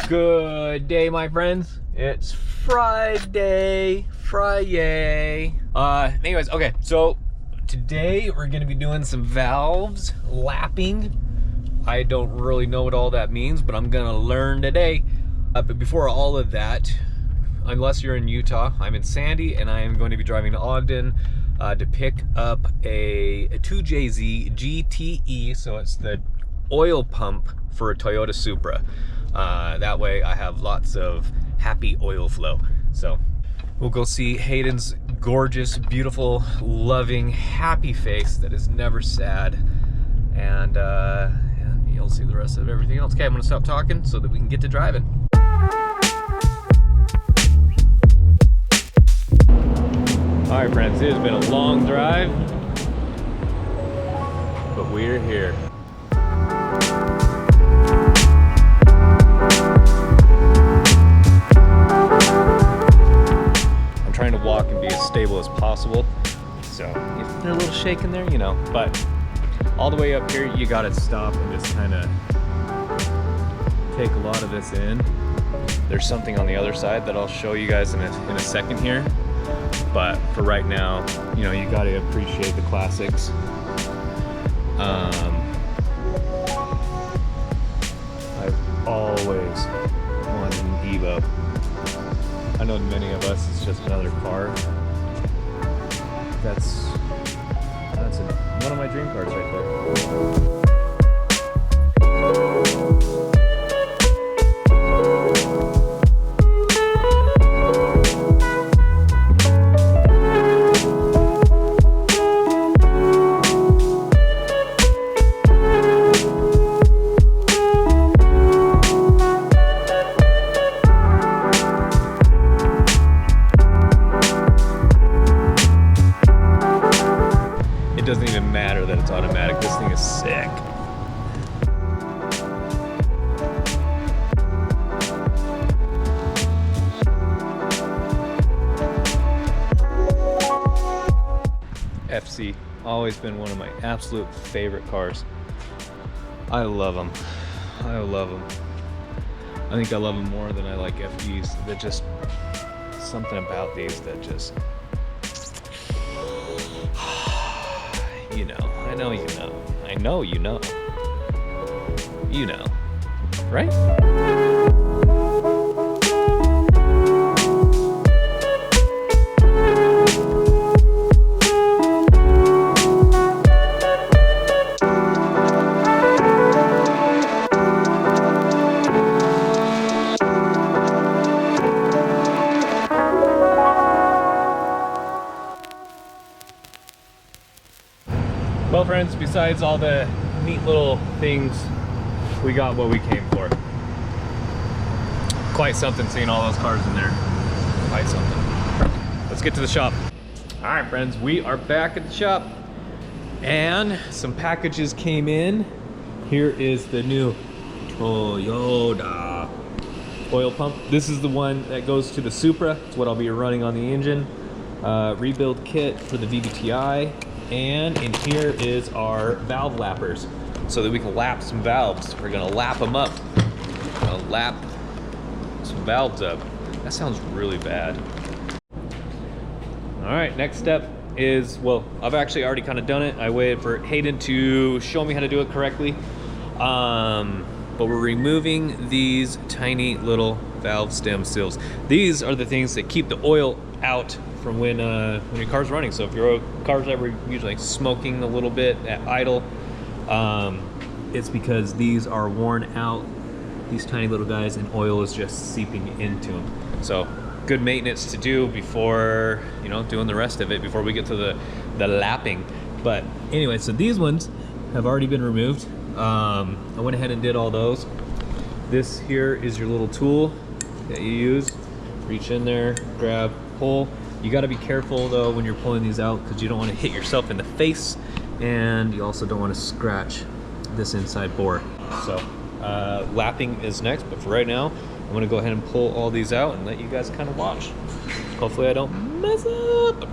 Good day, my friends. It's Friday. Anyways, okay, so today we're gonna be doing some valves lapping. I don't really know what all that means, but I'm gonna learn today. But before all of that, unless you're in Utah, I'm in Sandy, and I am going to be driving to Ogden to pick up a 2JZ GTE, so it's the oil pump for a Toyota Supra. That way I have lots of happy oil flow. So we'll go see Hayden's gorgeous, beautiful, loving, happy face that is never sad. And you'll see the rest of everything else. Okay, I'm gonna stop talking so that we can get to driving. All right, friends, it has been a long drive, but we're here. I'm trying to walk and be as stable as possible, so if they're a little shaking there, you know, but all the way up here, you gotta stop and just kind of take a lot of this in. There's something on the other side that I'll show you guys in a second here. But for right now, you know, you gotta appreciate the classics. I've always wanted an Evo. I know many of us, it's just another car. That's one of my dream cars right there. Doesn't even matter that it's automatic. This thing is sick. FC, always been one of my absolute favorite cars. I love them. I love them. I think I love them more than I like FDs. They're just something about these that just, you know, I know you know. I know you know. You know, right? Well, friends, besides all the neat little things, we got what we came for. Quite something seeing all those cars in there. Quite something. Let's get to the shop. All right, friends, we are back at the shop and some packages came in. Here is the new Toyota oil pump. This is the one that goes to the Supra. It's what I'll be running on the engine. Rebuild kit for the VVTi. And in here is our valve lappers so that we can lap some valves. We're gonna lap them up. We're gonna lap some valves up. That sounds really bad. All right, next step is, well, I've actually already kind of done it. I waited for Hayden to show me how to do it correctly. But we're removing these tiny little valve stem seals. These are the things that keep the oil out from when your car's running. So if your car's ever usually smoking a little bit at idle, it's because these are worn out, these tiny little guys, and oil is just seeping into them. So good maintenance to do before, you know, doing the rest of it, before we get to the lapping. But anyway, so these ones have already been removed. I went ahead and did all those. This here is your little tool that you use. Reach in there, grab, pull. You got to be careful though when you're pulling these out, because you don't want to hit yourself in the face, and you also don't want to scratch this inside bore. So lapping is next, but for right now I'm going to go ahead and pull all these out and let you guys kind of watch. Hopefully I don't mess up.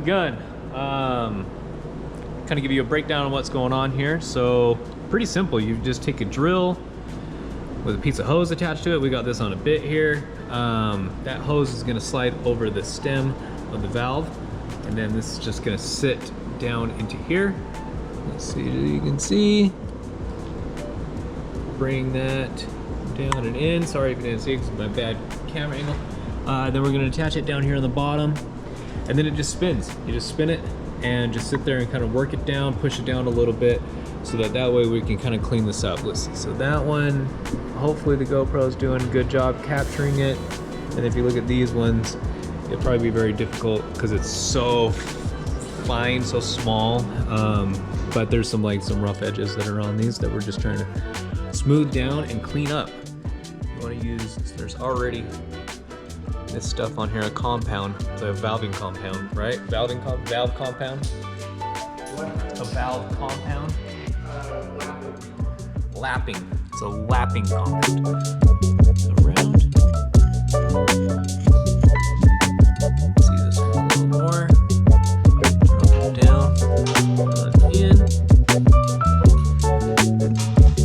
gun. Kind of give you a breakdown on what's going on here. So pretty simple. You just take a drill with a piece of hose attached to it. We got this on a bit here. That hose is gonna slide over the stem of the valve, and then this is just gonna sit down into here. Let's see if you can see. Bring that down and in. Sorry if you didn't see it, 'cause of my bad camera angle. Then we're gonna attach it down here on the bottom, and then it just spins. You just spin it and just sit there and kind of work it down, push it down a little bit, so that way we can kind of clean this up. Let's see. So that one, hopefully the GoPro's doing a good job capturing it. And if you look at these ones, it'll probably be very difficult because it's so fine, so small. But there's some rough edges that are on these that we're just trying to smooth down and clean up. You want to use, there's already this stuff on here, a compound, the valving compound, right? Valve compound? What? A valve compound? Lapping. It's a lapping compound. Around. See this one a little more. Drop it down. In.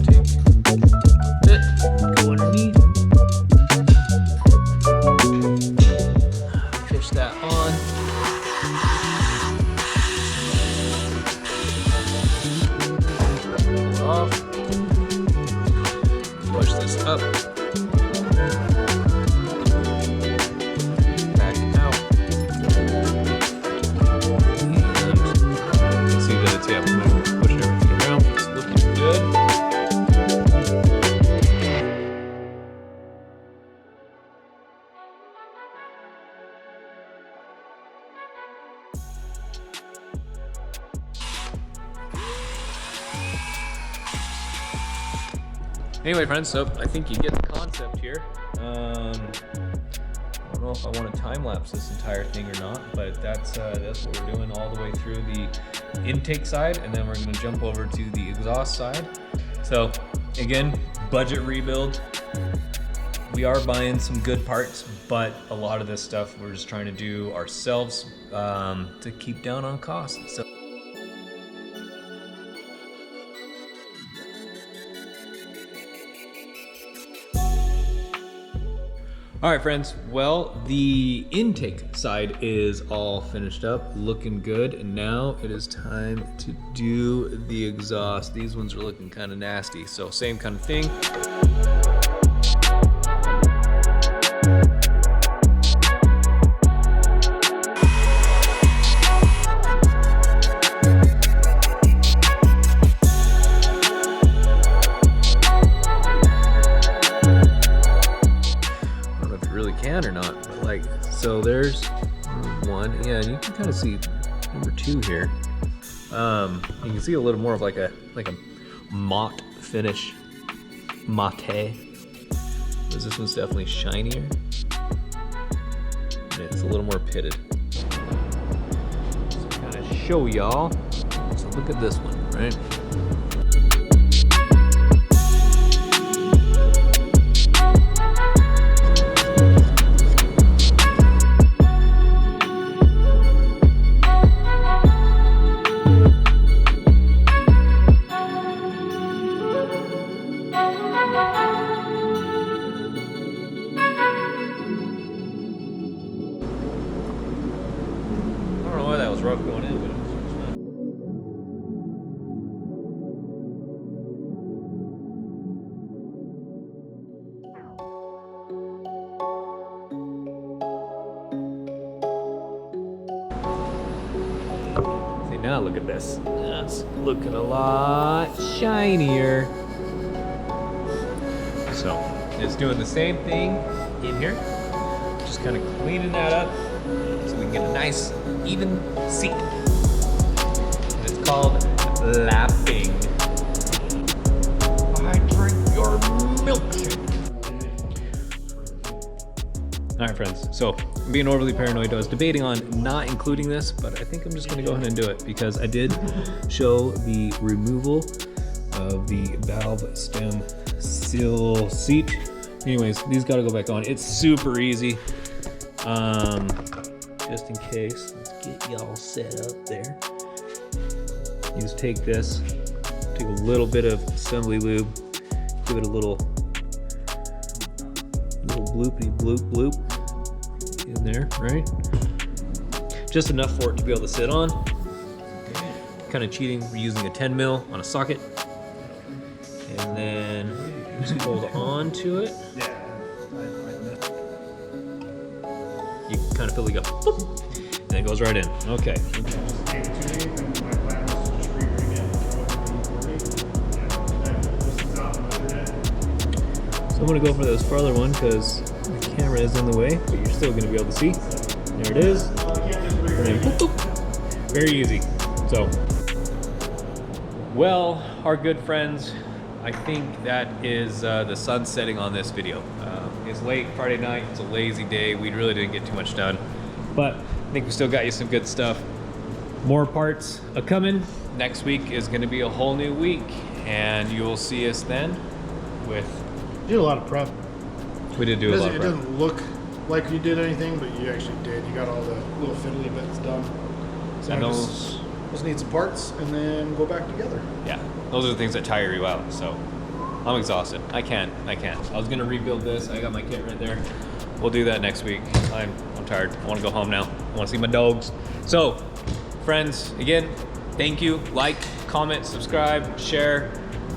Take a bit. Go underneath. Fish that on. Pull it off. Push this up. Back out. And see that it's pushing everything around. It's looking good. Anyway, friends, so I think you get the concept here. I don't know if I want to time lapse this entire thing or not, but that's what we're doing all the way through the intake side, and then we're going to jump over to the exhaust side. So again, budget rebuild. We are buying some good parts, but a lot of this stuff we're just trying to do ourselves to keep down on costs. So. All right, friends, well, the intake side is all finished up, looking good, and now it is time to do the exhaust. These ones are looking kind of nasty, so same kind of thing. Or not, but like, so there's one, yeah, and you can kind of see number two here. You can see a little more of like a matte finish, whereas this one's definitely shinier and it's a little more pitted. So kind of show y'all. So look at this one, right? Rough going in, but it's fine. See, now look at this. That's looking a lot shinier. So it's doing the same thing in here, just kind of cleaning that up so we can get a nice even seat. And it's called lapping. I drink your milkshake. All right, friends, so I'm being overly paranoid. I was debating on not including this, but I think I'm just gonna go ahead and do it because I did show the removal of the valve stem seal seat. Anyways, these gotta go back on. It's super easy. just in case. Let's get y'all set up there. You just take this, take a little bit of assembly lube, give it a little bloopity bloop bloop in there, right? Just enough for it to be able to sit on. Kind of cheating, we're using a 10 mil on a socket. And then just hold on to it. You kind of feel like a boop, and it goes right in. Okay. So I'm gonna go for this farther one because the camera is in the way, but you're still gonna be able to see. There it is. And then boop, boop. Very easy. So, well, our good friends, I think that is the sun setting on this video. It's late Friday night, it's a lazy day. We really didn't get too much done, but I think we still got you some good stuff. More parts are coming. Next week is gonna be a whole new week, and you will see us then with... You did a lot of prep. We did do a lot of prep. It doesn't look like you did anything, but you actually did. You got all the little fiddly bits done. So And I those... just need some parts and then go back together. Yeah, those are the things that tire you out, so I'm exhausted. I can't. I was gonna rebuild this. I got my kit right there. We'll do that next week. I'm tired. I wanna go home now. I wanna see my dogs. So, friends, again, thank you. Like, comment, subscribe, share,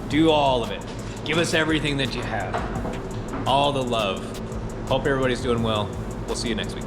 do all of it. Give us everything that you have. All the love. Hope everybody's doing well. We'll see you next week.